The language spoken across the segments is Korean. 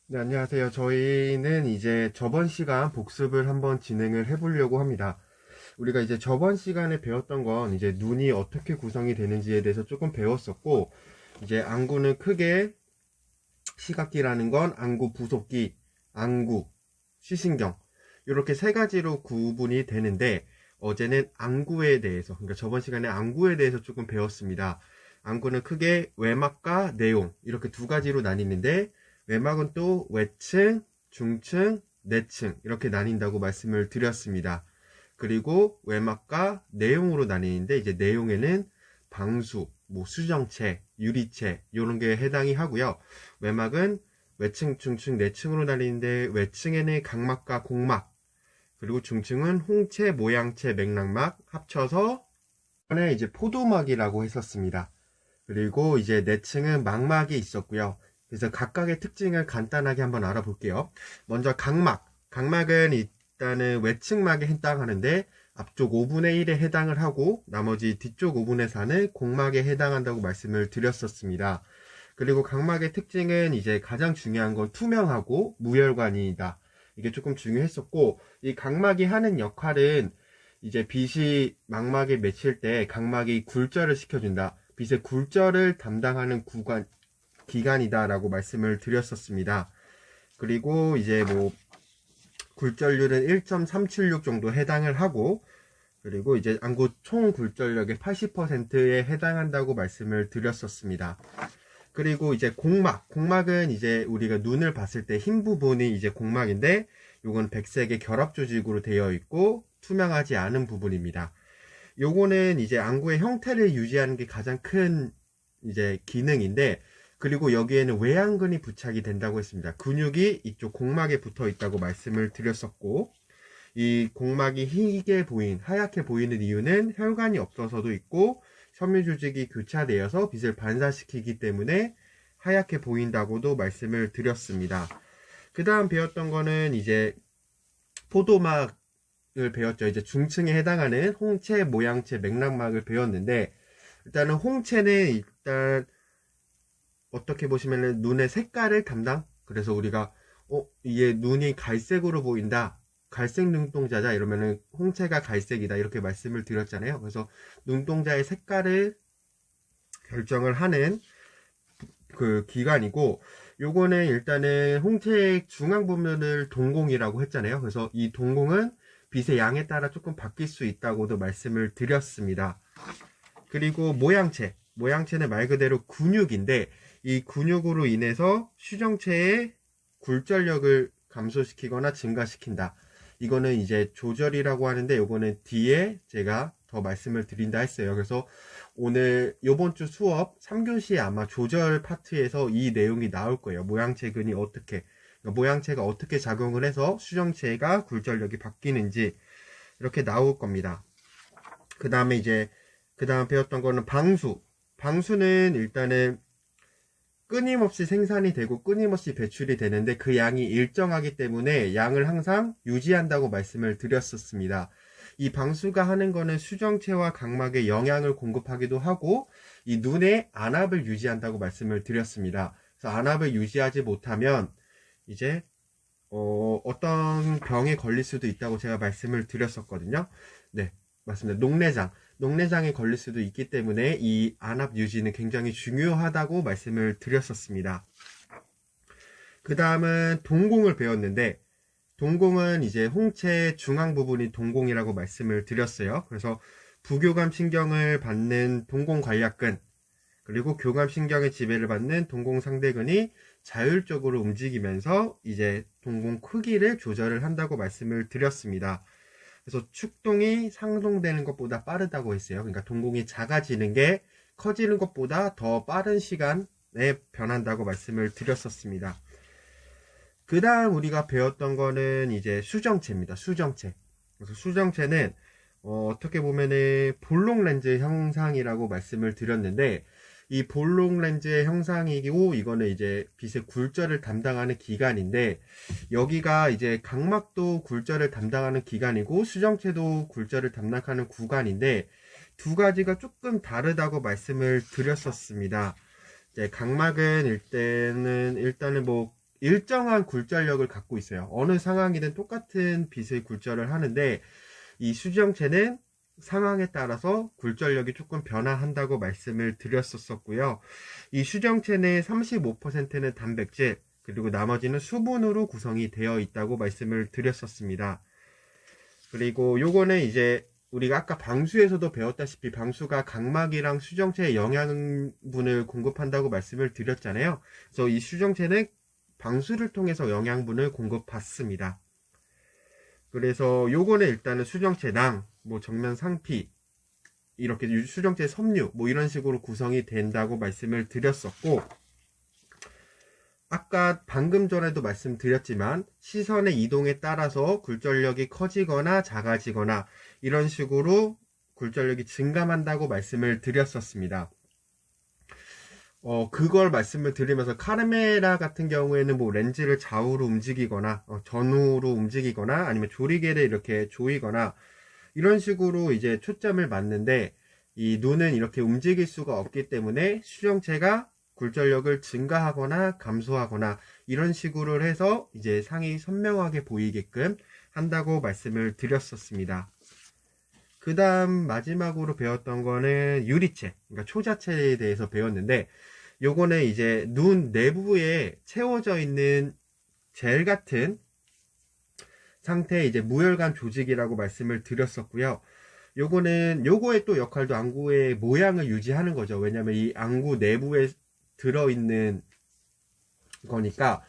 네, 안녕하세요. 저희는 이제 저번 시간 복습을 한번 진행을 해보려고 합니다. 우리가 이제 저번 시간에 배웠던 건 이제 눈이 어떻게 구성이 되는지에 대해서 조금 배웠었고, 이제 안구는 크게 시각기라는 건 안구 부속기, 안구, 시신경, 이렇게 세 가지로 구분이 되는데, 어제는 안구에 대해서, 그러니까 저번 시간에 안구에 대해서 조금 배웠습니다. 안구는 크게 외막과 내용, 이렇게 두 가지로 나뉘는데, 외막은 또 외층, 중층, 내층, 이렇게 나뉜다고 말씀을 드렸습니다. 그리고 외막과 내용으로 나뉘는데, 이제 내용에는 방수, 뭐 수정체, 유리체, 이런 게 해당이 하고요. 외막은 외층, 중층, 내층으로 나뉘는데, 외층에는 각막과 공막, 그리고 중층은 홍채, 모양채, 맥락막 합쳐서 전에 이제 포도막이라고 했었습니다. 그리고 이제 내층은 망막이 있었고요. 그래서 각각의 특징을 간단하게 한번 알아볼게요. 먼저 각막. 각막은 일단은 외층막에 해당하는데 앞쪽 5분의 1에 해당을 하고 나머지 뒤쪽 5분의 4는 공막에 해당한다고 말씀을 드렸었습니다. 그리고 각막의 특징은 이제 가장 중요한 건 투명하고 무혈관이다. 이게 조금 중요했었고, 이 각막이 하는 역할은 이제 빛이 망막에 맺힐 때 각막이 굴절을 시켜준다. 빛의 굴절을 담당하는 기관이다라고 말씀을 드렸었습니다. 그리고 이제 뭐 굴절률은 1.376 정도 해당을 하고, 그리고 이제 안구 총 굴절력의 80%에 해당한다고 말씀을 드렸었습니다. 그리고 이제 공막. 공막은 이제 우리가 눈을 봤을 때 흰 부분이 이제 공막인데, 요건 백색의 결합 조직으로 되어 있고, 투명하지 않은 부분입니다. 요거는 이제 안구의 형태를 유지하는 게 가장 큰 이제 기능인데, 그리고 여기에는 외양근이 부착이 된다고 했습니다. 근육이 이쪽 공막에 붙어 있다고 말씀을 드렸었고, 이 공막이 하얗게 보이는 이유는 혈관이 없어서도 있고, 섬유 조직이 교차되어서 빛을 반사시키기 때문에 하얗게 보인다고도 말씀을 드렸습니다. 그 다음 배웠던 거는 이제 포도막을 배웠죠. 이제 중층에 해당하는 홍채, 모양채, 맥락막을 배웠는데, 일단은 홍채는 일단 어떻게 보시면은 눈의 색깔을 담당? 그래서 우리가 이게 눈이 갈색으로 보인다. 갈색 눈동자자 이러면은 홍채가 갈색이다 이렇게 말씀을 드렸잖아요. 그래서 눈동자의 색깔을 결정을 하는 그 기관이고, 요거는 일단은 홍채의 중앙 부분을 동공이라고 했잖아요. 그래서 이 동공은 빛의 양에 따라 조금 바뀔 수 있다고도 말씀을 드렸습니다. 그리고 모양체는 말 그대로 근육인데, 이 근육으로 인해서 수정체의 굴절력을 감소시키거나 증가시킨다. 이거는 이제 조절이라고 하는데, 요거는 뒤에 제가 더 말씀을 드린다 했어요. 그래서 오늘 요번 주 수업 3교시에 아마 조절 파트에서 이 내용이 나올 거예요. 모양체근이 어떻게, 그러니까 모양체가 어떻게 작용을 해서 수정체가 굴절력이 바뀌는지 이렇게 나올 겁니다. 그 다음에 이제 그 다음 배웠던 거는 방수. 방수는 일단은 끊임없이 생산이 되고 끊임없이 배출이 되는데 그 양이 일정하기 때문에 양을 항상 유지한다고 말씀을 드렸었습니다. 이 방수가 하는 거는 수정체와 각막에 영양을 공급하기도 하고 이 눈의 안압을 유지한다고 말씀을 드렸습니다. 그래서 안압을 유지하지 못하면 이제 어떤 병에 걸릴 수도 있다고 제가 말씀을 드렸었거든요. 네, 맞습니다. 녹내장에 걸릴 수도 있기 때문에 이 안압 유지는 굉장히 중요하다고 말씀을 드렸었습니다. 그 다음은 동공을 배웠는데, 동공은 이제 홍채 중앙 부분이 동공이라고 말씀을 드렸어요. 그래서 부교감 신경을 받는 동공관략근, 그리고 교감 신경의 지배를 받는 동공상대근이 자율적으로 움직이면서 이제 동공 크기를 조절을 한다고 말씀을 드렸습니다. 그래서 축동이 상동되는 것보다 빠르다고 했어요. 그러니까 동공이 작아지는 게 커지는 것보다 더 빠른 시간에 변한다고 말씀을 드렸었습니다. 그 다음 우리가 배웠던 거는 이제 수정체입니다. 수정체. 그래서 수정체는 어떻게 보면은 볼록 렌즈 형상이라고 말씀을 드렸는데, 이 볼록 렌즈의 형상이고 이거는 이제 빛의 굴절을 담당하는 기관인데, 여기가 이제 각막도 굴절을 담당하는 기관이고 수정체도 굴절을 담당하는 구간인데 두 가지가 조금 다르다고 말씀을 드렸었습니다. 이제 각막은 일단은 뭐 일정한 굴절력을 갖고 있어요. 어느 상황이든 똑같은 빛을 굴절을 하는데 이 수정체는 상황에 따라서 굴절력이 조금 변화한다고 말씀을 드렸었고요. 이 수정체 내 35%는 단백질, 그리고 나머지는 수분으로 구성이 되어 있다고 말씀을 드렸었습니다. 그리고 요거는 이제 우리가 아까 방수에서도 배웠다시피 방수가 각막이랑 수정체에 영양분을 공급한다고 말씀을 드렸잖아요. 그래서 이 수정체는 방수를 통해서 영양분을 공급받습니다. 그래서 요거는 일단은 수정체낭, 뭐 정면 상피, 이렇게 수정체 섬유, 뭐 이런 식으로 구성이 된다고 말씀을 드렸었고, 아까 방금 전에도 말씀드렸지만 시선의 이동에 따라서 굴절력이 커지거나 작아지거나 이런 식으로 굴절력이 증감한다고 말씀을 드렸었습니다. 그걸 말씀을 드리면서 카메라 같은 경우에는 뭐 렌즈를 좌우로 움직이거나 전후로 움직이거나 아니면 조리개를 이렇게 조이거나 이런 식으로 이제 초점을 맞는데 이 눈은 이렇게 움직일 수가 없기 때문에 수정체가 굴절력을 증가하거나 감소하거나 이런 식으로 해서 이제 상이 선명하게 보이게끔 한다고 말씀을 드렸었습니다. 그 다음 마지막으로 배웠던 거는 유리체, 그러니까 초자체에 대해서 배웠는데 요거는 이제 눈 내부에 채워져 있는 젤 같은 상태의 이제 무혈관 조직이라고 말씀을 드렸었고요. 요거의 또 역할도 안구의 모양을 유지하는 거죠. 왜냐면 이 안구 내부에 들어있는 거니까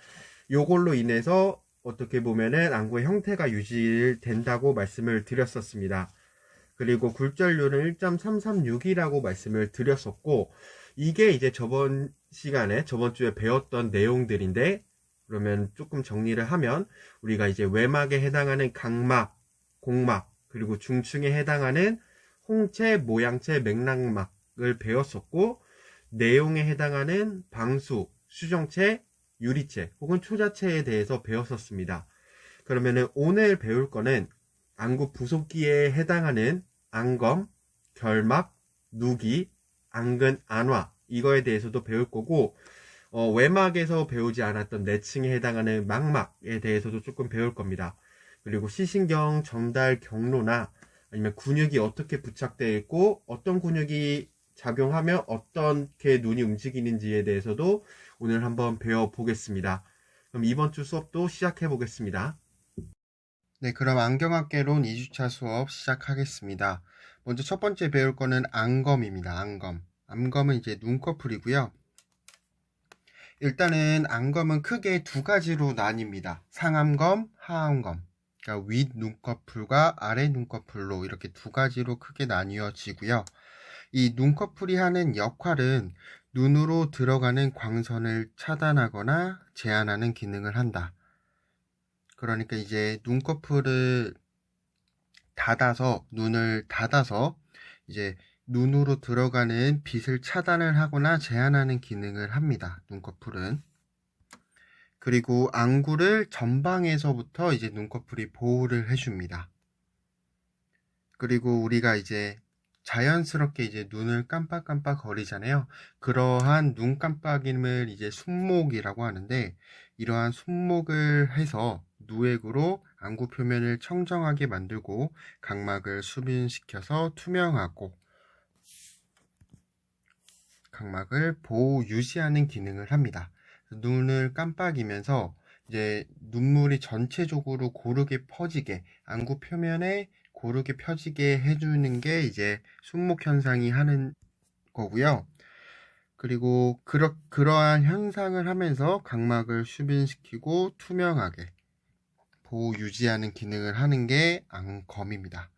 요걸로 인해서 어떻게 보면은 안구의 형태가 유지된다고 말씀을 드렸었습니다. 그리고 굴절률은 1.336이라고 말씀을 드렸었고 이게 이제 저번 주에 배웠던 내용들인데 그러면 조금 정리를 하면 우리가 이제 외막에 해당하는 각막, 공막, 그리고 중층에 해당하는 홍채, 모양채, 맥락막을 배웠었고 내용에 해당하는 방수, 수정체, 유리체 혹은 초자체에 대해서 배웠었습니다. 그러면은 오늘 배울 거는 안구 부속기에 해당하는 안검, 결막, 누기, 안근, 안화 이거에 대해서도 배울 거고 외막에서 배우지 않았던 내층에 해당하는 망막에 대해서도 조금 배울 겁니다. 그리고 시신경 전달 경로나 아니면 근육이 어떻게 부착되어 있고 어떤 근육이 작용하며 어떻게 눈이 움직이는지에 대해서도 오늘 한번 배워보겠습니다. 그럼 이번 주 수업도 시작해 보겠습니다. 네, 그럼 안경학개론 2주차 수업 시작하겠습니다. 먼저 첫 번째 배울 거는 안검입니다. 안검. 안검은 이제 눈꺼풀이고요. 일단은 안검은 크게 두 가지로 나뉩니다. 상안검, 하안검. 그러니까 윗 눈꺼풀과 아래 눈꺼풀로 이렇게 두 가지로 크게 나뉘어지고요. 이 눈꺼풀이 하는 역할은 눈으로 들어가는 광선을 차단하거나 제한하는 기능을 한다. 그러니까 이제 눈꺼풀을 눈을 닫아서 이제 눈으로 들어가는 빛을 차단을 하거나 제한하는 기능을 합니다. 눈꺼풀은. 그리고 안구를 전방에서부터 이제 눈꺼풀이 보호를 해줍니다. 그리고 우리가 이제 자연스럽게 이제 눈을 깜빡깜빡 거리잖아요. 그러한 눈 깜빡임을 이제 숨목이라고 하는데 이러한 숨목을 해서 누액으로 안구 표면을 청정하게 만들고 각막을 수분시켜서 투명하고 각막을 보호 유지하는 기능을 합니다. 눈을 깜빡이면서 이제 눈물이 전체적으로 고르게 퍼지게 안구 표면에 고르게 펴지게 해주는 게 이제 숨목 현상이 하는 거고요. 그리고 그러한 현상을 하면서 각막을 수분시키고 투명하게 보호 유지하는 기능을 하는 게 안검입니다.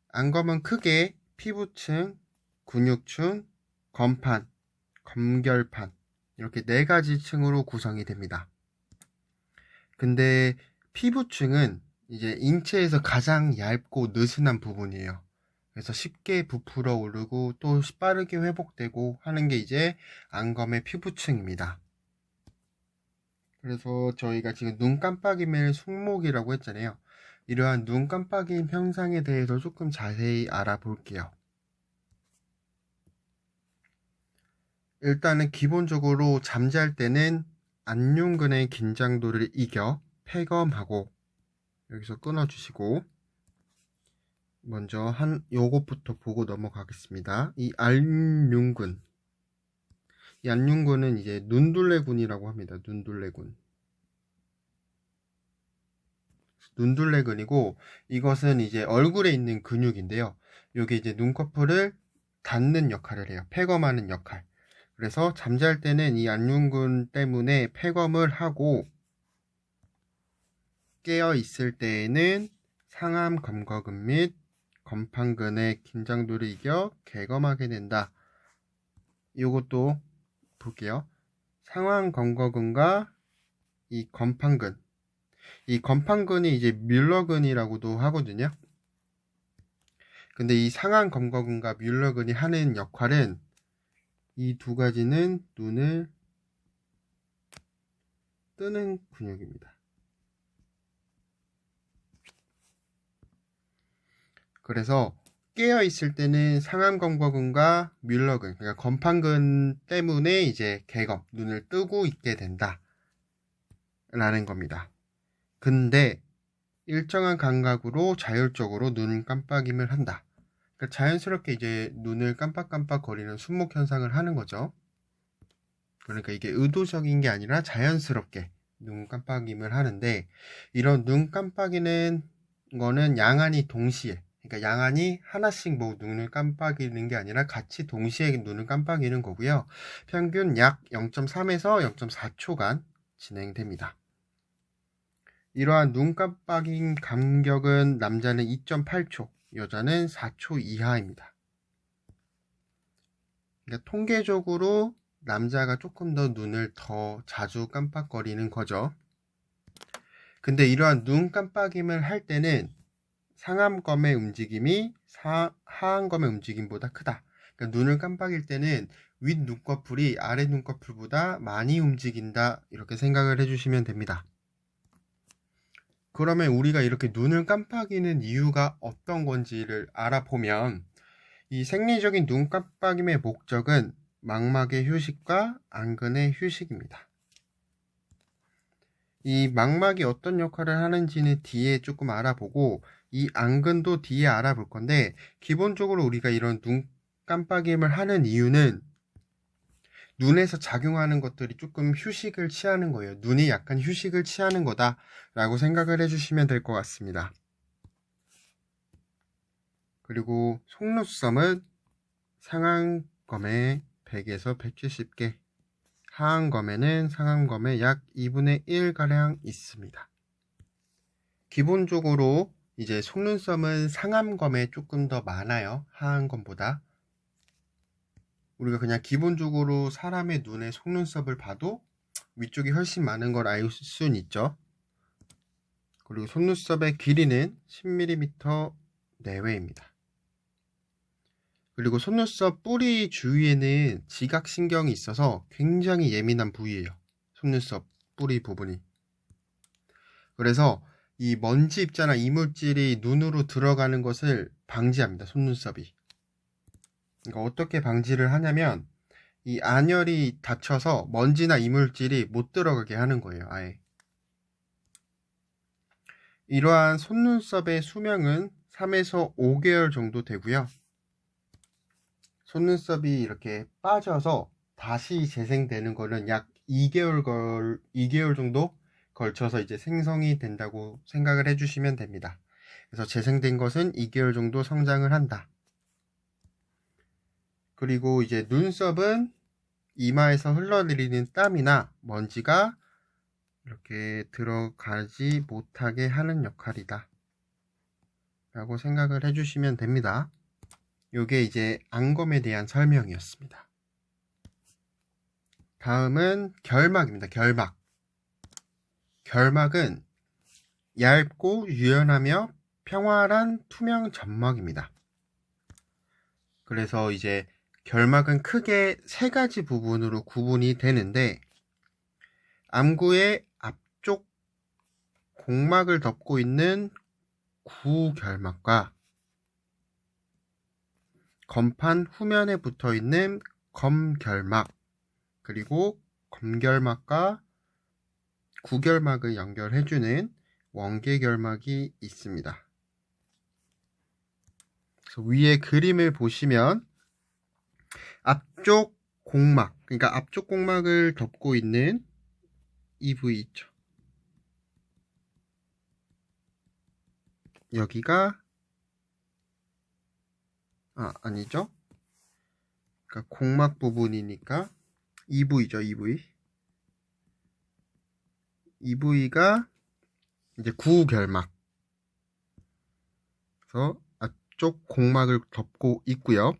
안검은 크게 피부층, 근육층, 검판, 검결판 이렇게 네 가지 층으로 구성이 됩니다. 근데 피부층은 이제 인체에서 가장 얇고 느슨한 부분이에요. 그래서 쉽게 부풀어 오르고 또 빠르게 회복되고 하는 게 이제 안검의 피부층입니다. 그래서 저희가 지금 눈 깜빡임을 숙목이라고 했잖아요. 이러한 눈 깜빡임 현상에 대해서 조금 자세히 알아볼게요. 일단은 기본적으로 잠잘 때는 안륜근의 긴장도를 이겨 폐검하고, 여기서 끊어주시고 먼저 요것부터 보고 넘어가겠습니다. 이 안륜근, 이 안륜근은 이제 눈둘레근이라고 합니다. 눈둘레근이고, 이것은 이제 얼굴에 있는 근육인데요. 이게 이제 눈꺼풀을 닫는 역할을 해요. 폐검하는 역할. 그래서 잠잘 때는 이 안륜근 때문에 폐검을 하고, 깨어 있을 때에는 상암 검거근 및 검판근의 긴장도를 이겨 개검하게 된다. 이것도 볼게요. 상암 검거근과 이 검판근, 이 검판근이 이제 뮬러근이라고도 하거든요. 근데 이 상암 검거근과 뮬러근이 하는 역할은, 이 두 가지는 눈을 뜨는 근육입니다. 그래서 깨어 있을 때는 상암 검거근과 뮬러근, 그러니까 검판근 때문에 이제 개검, 눈을 뜨고 있게 된다 라는 겁니다. 근데 일정한 감각으로 자율적으로 눈을 깜빡임을 한다. 그러니까 자연스럽게 이제 눈을 깜빡깜빡 거리는 순목 현상을 하는 거죠. 그러니까 이게 의도적인 게 아니라 자연스럽게 눈 깜빡임을 하는데, 이런 눈 깜빡이는 거는 양안이 동시에, 그러니까 양안이 하나씩 뭐 눈을 깜빡이는 게 아니라 같이 동시에 눈을 깜빡이는 거고요. 평균 약 0.3에서 0.4초간 진행됩니다. 이러한 눈 깜빡임 간격은 남자는 2.8초, 여자는 4초 이하입니다. 그러니까 통계적으로 남자가 조금 더 눈을 더 자주 깜빡거리는 거죠. 근데 이러한 눈 깜빡임을 할 때는 상암검의 움직임이 하안검의 움직임보다 크다. 그러니까 눈을 깜빡일 때는 윗 눈꺼풀이 아래 눈꺼풀보다 많이 움직인다, 이렇게 생각을 해주시면 됩니다. 그러면 우리가 이렇게 눈을 깜빡이는 이유가 어떤 건지를 알아보면, 이 생리적인 눈 깜빡임의 목적은 망막의 휴식과 안근의 휴식입니다. 이 망막이 어떤 역할을 하는지는 뒤에 조금 알아보고, 이 안근도 뒤에 알아볼 건데, 기본적으로 우리가 이런 눈 깜빡임을 하는 이유는 눈에서 작용하는 것들이 조금 휴식을 취하는 거예요. 눈이 약간 휴식을 취하는 거다 라고 생각을 해주시면 될 것 같습니다. 그리고 속눈썹은 상안검에 100에서 170개, 하안검에는 상안검의 약 2분의 1가량 있습니다. 기본적으로 이제 속눈썹은 상안검에 조금 더 많아요. 하안검보다. 우리가 그냥 기본적으로 사람의 눈에 속눈썹을 봐도 위쪽이 훨씬 많은 걸 알 수는 있죠. 그리고 속눈썹의 길이는 10mm 내외입니다. 그리고 속눈썹 뿌리 주위에는 지각신경이 있어서 굉장히 예민한 부위예요. 속눈썹 뿌리 부분이. 그래서 이 먼지 입자나 이물질이 눈으로 들어가는 것을 방지합니다. 속눈썹이. 그러니까 어떻게 방지를 하냐면, 이 안열이 닫혀서 먼지나 이물질이 못 들어가게 하는 거예요. 아예. 이러한 속눈썹의 수명은 3에서 5개월 정도 되고요. 속눈썹이 이렇게 빠져서 다시 재생되는 거는 약 2개월 정도 걸쳐서 이제 생성이 된다고 생각을 해주시면 됩니다. 그래서 재생된 것은 2개월 정도 성장을 한다. 그리고 이제 눈썹은 이마에서 흘러내리는 땀이나 먼지가 이렇게 들어가지 못하게 하는 역할이다 라고 생각을 해주시면 됩니다. 요게 이제 안검에 대한 설명이었습니다. 다음은 결막입니다. 결막은 얇고 유연하며 평활한 투명 점막입니다. 그래서 이제 결막은 크게 세 가지 부분으로 구분이 되는데, 암구의 앞쪽 공막을 덮고 있는 구결막과 검판 후면에 붙어 있는 검결막, 그리고 검결막과 구결막을 연결해주는 원계결막이 있습니다. 그래서 위에 그림을 보시면 앞쪽 공막, 그러니까 앞쪽 공막을 덮고 있는 이 부위 있죠. 여기가 아니죠. 그러니까 공막 부분이니까 이 부위죠. 이 부위. 이 부위가 이제 구결막. 그래서 앞쪽 공막을 덮고 있고요.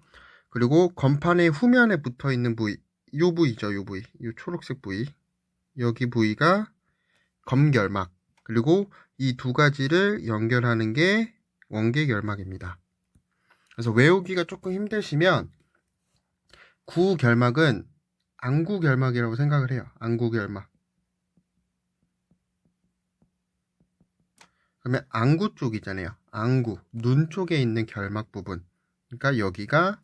그리고 건판의 후면에 붙어 있는 부위, 요 부위죠. 요 부위. 요 초록색 부위. 여기 부위가 검결막. 그리고 이 두 가지를 연결하는 게 원계결막입니다. 그래서 외우기가 조금 힘드시면 구결막은 안구결막이라고 생각을 해요. 안구결막. 그러면 안구 쪽이잖아요. 안구, 눈 쪽에 있는 결막 부분. 그러니까 여기가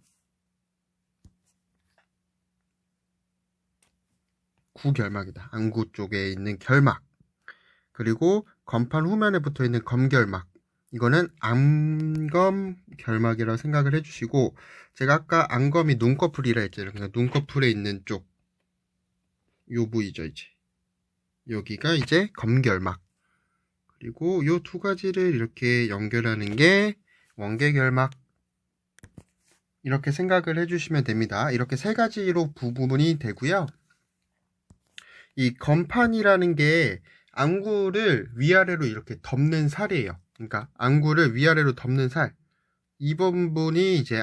구결막이다. 안구 쪽에 있는 결막. 그리고 건판 후면에 붙어 있는 검결막. 이거는 안검결막이라고 생각을 해주시고, 제가 아까 안검이 눈꺼풀이라 했잖아요. 그러니까 눈꺼풀에 있는 쪽, 요 부위죠, 이제. 여기가 이제 검결막. 그리고 요 두 가지를 이렇게 연결하는 게 원계결막. 이렇게 생각을 해주시면 됩니다. 이렇게 세 가지로 부분이 되고요. 이 건판이라는 게 안구를 위아래로 이렇게 덮는 살이에요. 그러니까 안구를 위아래로 덮는 살. 이 부분이 이제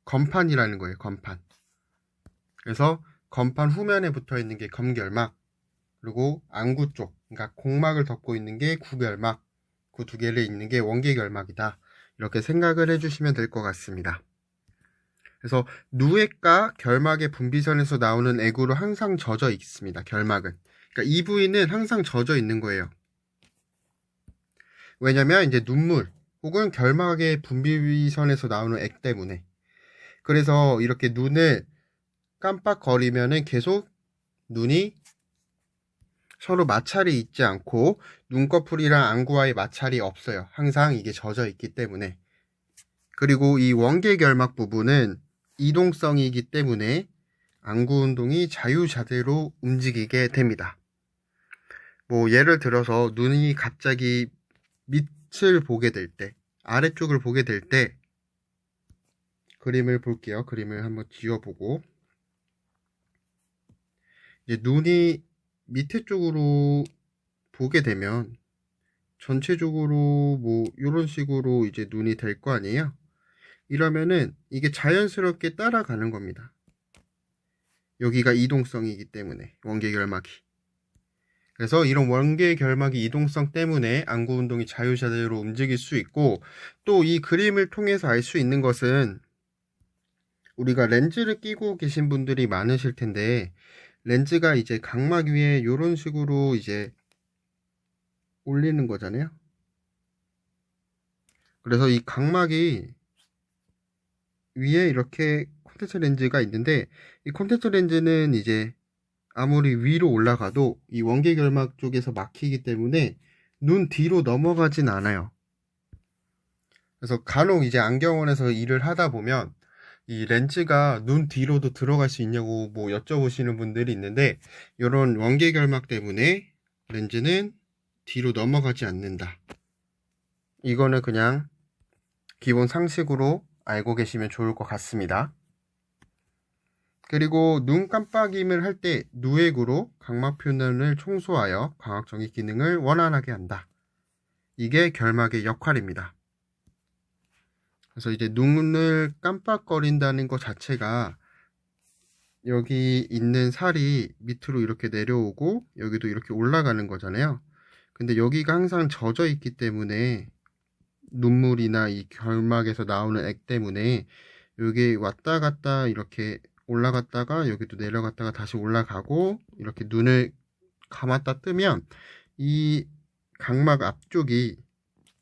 건판이라는 거예요. 건판. 그래서 건판 후면에 붙어 있는 게 검결막. 그리고 안구 쪽, 그러니까 공막을 덮고 있는 게 구결막. 그 두 개를 잇는 게 원계결막이다. 이렇게 생각을 해주시면 될 것 같습니다. 그래서 누액과 결막의 분비선에서 나오는 액으로 항상 젖어 있습니다. 결막은. 그러니까 이 부위는 항상 젖어 있는 거예요. 왜냐면 이제 눈물 혹은 결막의 분비선에서 나오는 액 때문에. 그래서 이렇게 눈을 깜빡거리면은 계속 눈이 서로 마찰이 있지 않고 눈꺼풀이랑 안구와의 마찰이 없어요. 항상 이게 젖어 있기 때문에. 그리고 이 원계결막 부분은 이동성이기 때문에 안구 운동이 자유자재로 움직이게 됩니다. 뭐 예를 들어서 눈이 갑자기 밑을 보게 될 때, 아래쪽을 보게 될 때 그림을 볼게요. 그림을 한번 지워보고, 이제 눈이 밑에 쪽으로 보게 되면 전체적으로 뭐 이런 식으로 이제 눈이 될 거 아니에요. 이러면은 이게 자연스럽게 따라가는 겁니다. 여기가 이동성이기 때문에 원계결막이. 그래서 이런 원계결막이 이동성 때문에 안구 운동이 자유자재로 움직일 수 있고, 또 이 그림을 통해서 알 수 있는 것은 우리가 렌즈를 끼고 계신 분들이 많으실 텐데, 렌즈가 이제 각막 위에 이런 식으로 이제 올리는 거잖아요. 그래서 이 각막이 위에 이렇게 콘택트 렌즈가 있는데, 이 콘택트 렌즈는 이제 아무리 위로 올라가도 이 원계결막 쪽에서 막히기 때문에 눈 뒤로 넘어가진 않아요. 그래서 간혹 이제 안경원에서 일을 하다 보면 이 렌즈가 눈 뒤로도 들어갈 수 있냐고 뭐 여쭤보시는 분들이 있는데, 이런 원계결막 때문에 렌즈는 뒤로 넘어가지 않는다. 이거는 그냥 기본 상식으로 알고 계시면 좋을 것 같습니다. 그리고 눈 깜빡임을 할 때 누액으로 각막 표면을 청소하여 광학정의 기능을 원활하게 한다. 이게 결막의 역할입니다. 그래서 이제 눈을 깜빡거린다는 것 자체가 여기 있는 살이 밑으로 이렇게 내려오고 여기도 이렇게 올라가는 거잖아요. 근데 여기가 항상 젖어 있기 때문에 눈물이나 이 결막에서 나오는 액 때문에 여기 왔다 갔다 이렇게 올라갔다가 여기도 내려갔다가 다시 올라가고, 이렇게 눈을 감았다 뜨면 이 각막 앞쪽이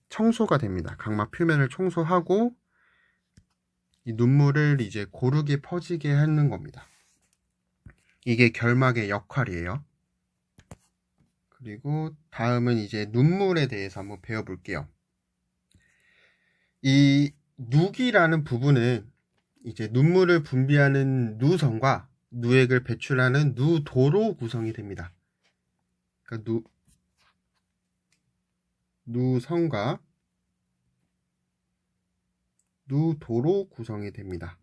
청소가 됩니다. 각막 표면을 청소하고 이 눈물을 이제 고르게 퍼지게 하는 겁니다. 이게 결막의 역할이에요. 그리고 다음은 이제 눈물에 대해서 한번 배워볼게요. 이 누기라는 부분은 이제 눈물을 분비하는 누성과 누액을 배출하는 누도로 구성이 됩니다. 그러니까 누성과 누도로 구성이 됩니다.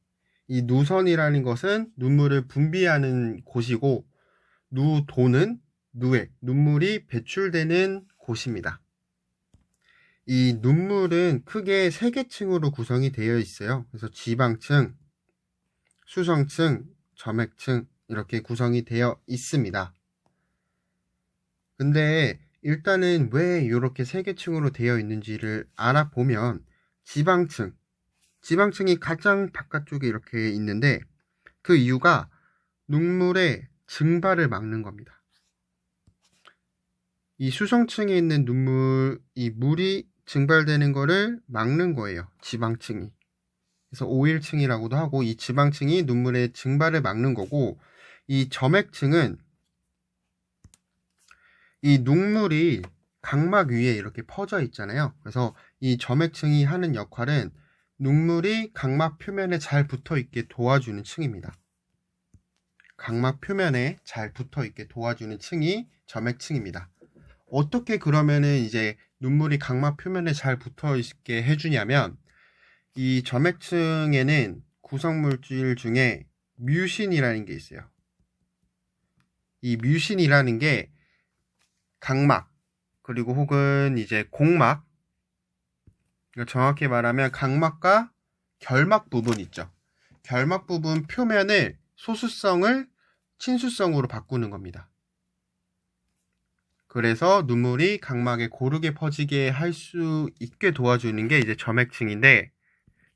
이 누선이라는 것은 눈물을 분비하는 곳이고, 누도는 누액, 눈물이 배출되는 곳입니다. 이 눈물은 크게 3계층으로 구성이 되어 있어요. 그래서 지방층, 수성층, 점액층 이렇게 구성이 되어 있습니다. 근데 일단은 왜 이렇게 3계층으로 되어 있는지를 알아보면 지방층이 가장 바깥쪽에 이렇게 있는데 그 이유가 눈물의 증발을 막는 겁니다. 이 수성층에 있는 이 물이 증발되는 거를 막는 거예요. 지방층이. 그래서 오일층이라고도 하고, 이 지방층이 눈물의 증발을 막는 거고, 이 점액층은 이 눈물이 각막 위에 이렇게 퍼져 있잖아요. 그래서 이 점액층이 하는 역할은 눈물이 각막 표면에 잘 붙어 있게 도와주는 층입니다. 각막 표면에 잘 붙어 있게 도와주는 층이 점액층입니다. 어떻게 그러면은 이제 눈물이 각막 표면에 잘 붙어 있게 해주냐면, 이 점액층에는 구성물질 중에 뮤신이라는 게 있어요. 이 뮤신이라는 게 각막, 그리고 혹은 이제 공막, 정확히 말하면 각막과 결막 부분 있죠. 결막 부분 표면을 소수성을 친수성으로 바꾸는 겁니다. 그래서 눈물이 각막에 고르게 퍼지게 할 수 있게 도와주는 게 이제 점액층인데,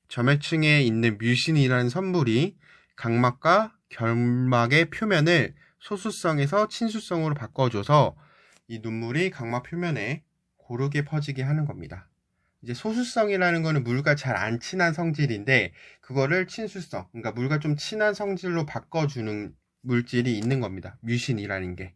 점액층에 있는 뮤신이라는 성분이 각막과 결막의 표면을 소수성에서 친수성으로 바꿔줘서 이 눈물이 각막 표면에 고르게 퍼지게 하는 겁니다. 이제 소수성이라는 거는 물과 잘 안 친한 성질인데, 그거를 친수성, 그러니까 물과 좀 친한 성질로 바꿔주는 물질이 있는 겁니다. 뮤신이라는 게.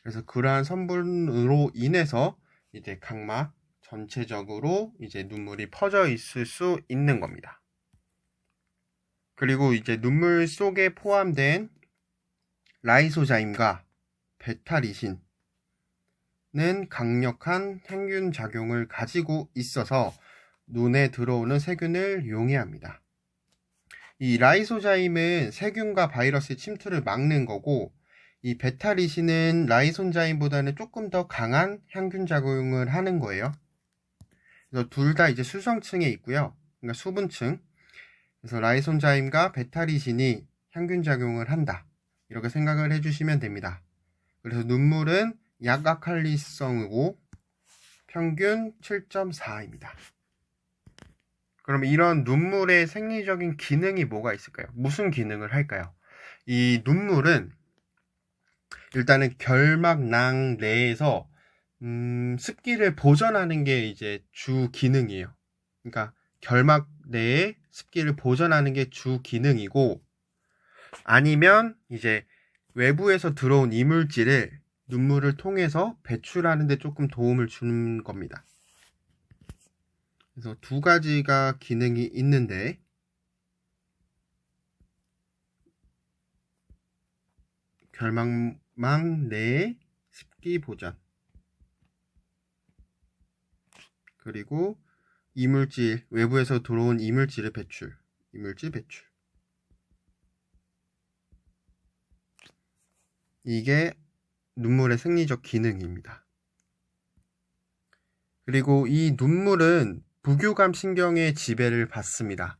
그래서 그러한 성분으로 인해서 이제 각막 전체적으로 이제 눈물이 퍼져 있을 수 있는 겁니다. 그리고 이제 눈물 속에 포함된 라이소자임과 베타리신은 강력한 항균 작용을 가지고 있어서 눈에 들어오는 세균을 용해합니다. 이 라이소자임은 세균과 바이러스의 침투를 막는 거고, 이 베타리신은 라이손자임보다는 조금 더 강한 항균 작용을 하는 거예요. 그래서 둘 다 이제 수성층에 있고요. 그러니까 수분층. 그래서 라이손자임과 베타리신이 항균 작용을 한다. 이렇게 생각을 해주시면 됩니다. 그래서 눈물은 약알칼리성이고 평균 7.4입니다. 그럼 이런 눈물의 생리적인 기능이 뭐가 있을까요? 무슨 기능을 할까요? 이 눈물은 일단은 결막낭 내에서 습기를 보존하는 게 이제 주 기능이에요. 그러니까 결막 내에 습기를 보존하는 게 주 기능이고, 아니면 이제 외부에서 들어온 이물질을 눈물을 통해서 배출하는 데 조금 도움을 주는 겁니다. 그래서 두 가지가 기능이 있는데, 결막망 내의 습기 보존, 그리고 이물질, 외부에서 들어온 이물질 배출. 이게 눈물의 생리적 기능입니다. 그리고 이 눈물은 부교감 신경의 지배를 받습니다.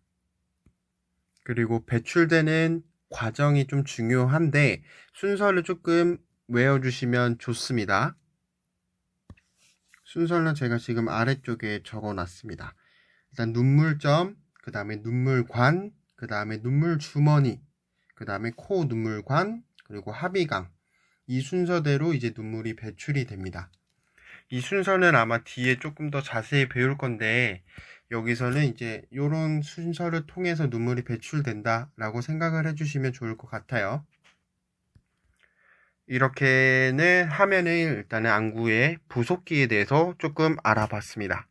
그리고 배출되는 과정이 좀 중요한데 순서를 조금 외워주시면 좋습니다. 순서는 제가 지금 아래쪽에 적어놨습니다. 일단 눈물점, 그 다음에 눈물관, 그 다음에 눈물주머니, 그 다음에 코 눈물관, 그리고 합의강. 이 순서대로 이제 눈물이 배출이 됩니다. 이 순서는 아마 뒤에 조금 더 자세히 배울 건데, 여기서는 이제 이런 순서를 통해서 눈물이 배출된다 라고 생각을 해주시면 좋을 것 같아요. 이렇게는 하면은 일단은 안구의 부속기에 대해서 조금 알아봤습니다.